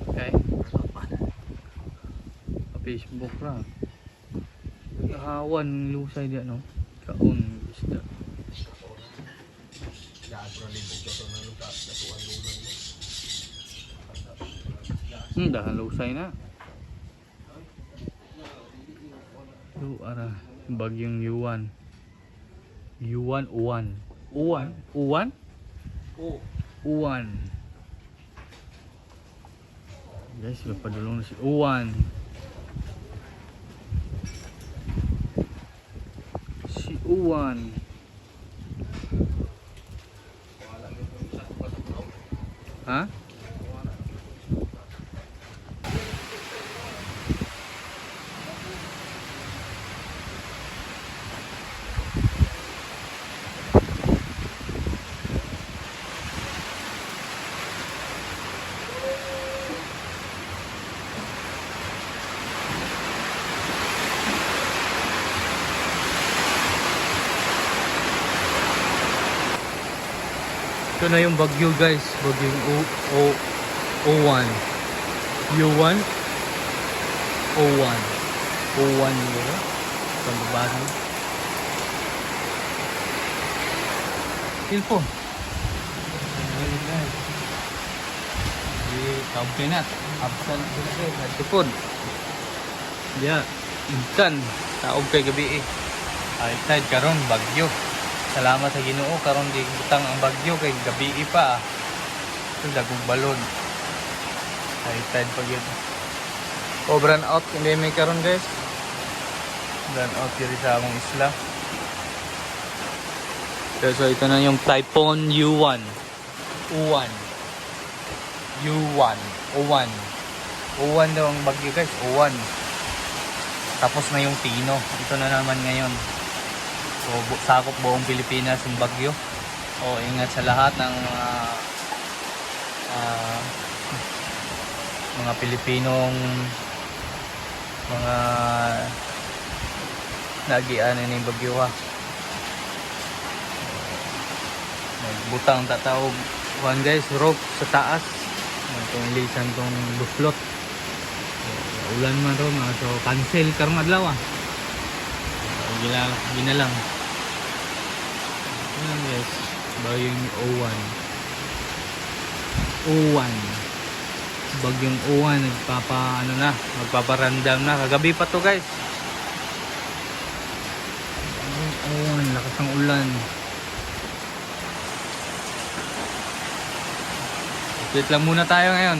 Okay. Facebook ra. Nakahawan lusay diyan no. Kaon isda. Dahan lusay na. Ito ara bagyong Yuan. Uwan. Uwan. Guys, papadulong na si Uwan. Si Uwan. Ha? Ito na yung bagyo guys, bagyong O1. U1 O1. O1 yun. Pambabasa. Cellphone. Ayun guys. Di kabinat. Absent sila guys. Cellphone. Diya. Intan. Taog kay gabi eh. High tide karon bagyo. Salamat sa Ginoo karon di butang ang bagyo kay gabi pa. Ito dagong balon. High tide pa gyud. Brand out hindi may karon guys. Brand out diri sa among isla. So ito na yung Typhoon U1. U1 daw ang bagyo guys. U1. Tapos na yung Tino. Ito na naman ngayon. So, sakop buong Pilipinas yung bagyo. O, ingat sa lahat ng mga Pilipinong mga nagianan ng bagyo ha. Nagbutang tatawag one guys, rope sa taas. Itong lisan tong buslot. Ulan man ito, so cancel karong adlaw ah. Ginalang. Ayan guys, bagyong O1. Bagyong O1 magpaparandam na. Kagabi pa to guys. Bagyong O1, lakas ng ulan. Update lang muna tayo ngayon.